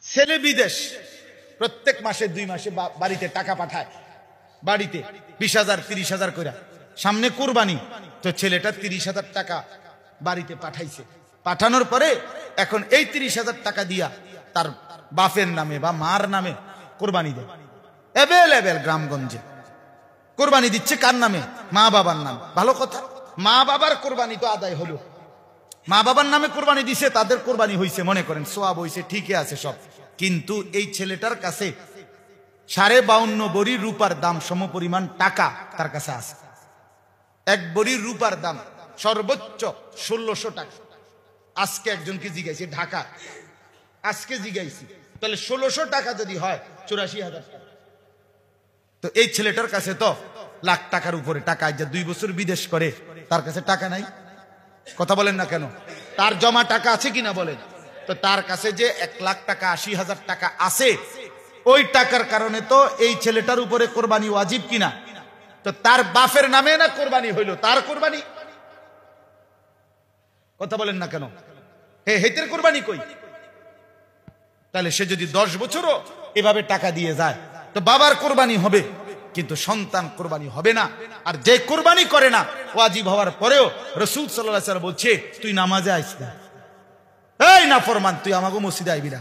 ছেলে বিদেশ, প্রত্যেক মাসে 2 মাসে বাড়িতে টাকা পাঠায়, বাড়িতে 20,000 30,000 করে। সামনে কুরবানি, তো ছেলেটা 30,000 টাকা বাড়িতে পাঠাইছে। পাঠানোর পরে এখন এই 30,000 টাকা দিয়া তার বাপের নামে বা মার নামে কোরবানি দেয়। এভেলেবেল গ্রামগঞ্জে কোরবানি দিচ্ছে কার নামে? মা বাবার নাম। ভালো কথা, মা বাবার কোরবানি তো আদায় হলো। মা বাবার নামে কোরবানি দিছে, তাদের কোরবানি হইছে, মনে করেন সোয়াব হইছে, ঠিকই আছে সব। কিন্তু এই ছেলেটার কাছে 52.5 ভরি রূপার দাম সমপরিমাণ টাকা তার কাছে আছে। 1 ভরি রূপার দাম সর্বোচ্চ 1600 টাকা। আজকে একজনকে জিজ্ঞাসি, ঢাকা, আজকে জিজ্ঞাসি, তাহলে 1600 টাকা যদি হয় 84,000 টাকা। তো এই ছেলেটার কাছে তো লাখ টাকার উপরে টাকা, যা 2 বছর বিদেশ করে, তার কাছে টাকা নাই। কথা বলেন না কেন? তার জমা টাকা আছে কিনা বলেন? তো তার কাছে যে 1,80,000 টাকা আছে, ওই টাকার কারণে তো এই ছেলেটার উপরে কোরবানি ওয়াজিব কিনা? তো তার বাপের নামে না কোরবানি হইল, তার কোরবানি। কথা বলেন না কেন? হেতের কোরবানি কই? তাহলে সে যদি 10 বছরও এভাবে টাকা দিয়ে যায়, তো বাবার কোরবানি হবে, কিন্তু সন্তান কোরবানি হবে না। আর যে কোরবানি করে না ওয়াজিব হওয়ার পরেও, রাসূল সাল্লাল্লাহু আলাইহি ওয়াসাল্লাম বলছে, তুই নামাজে আইস না, এই নাফরমান, তুই আমাকে মসজিদে আইবি না।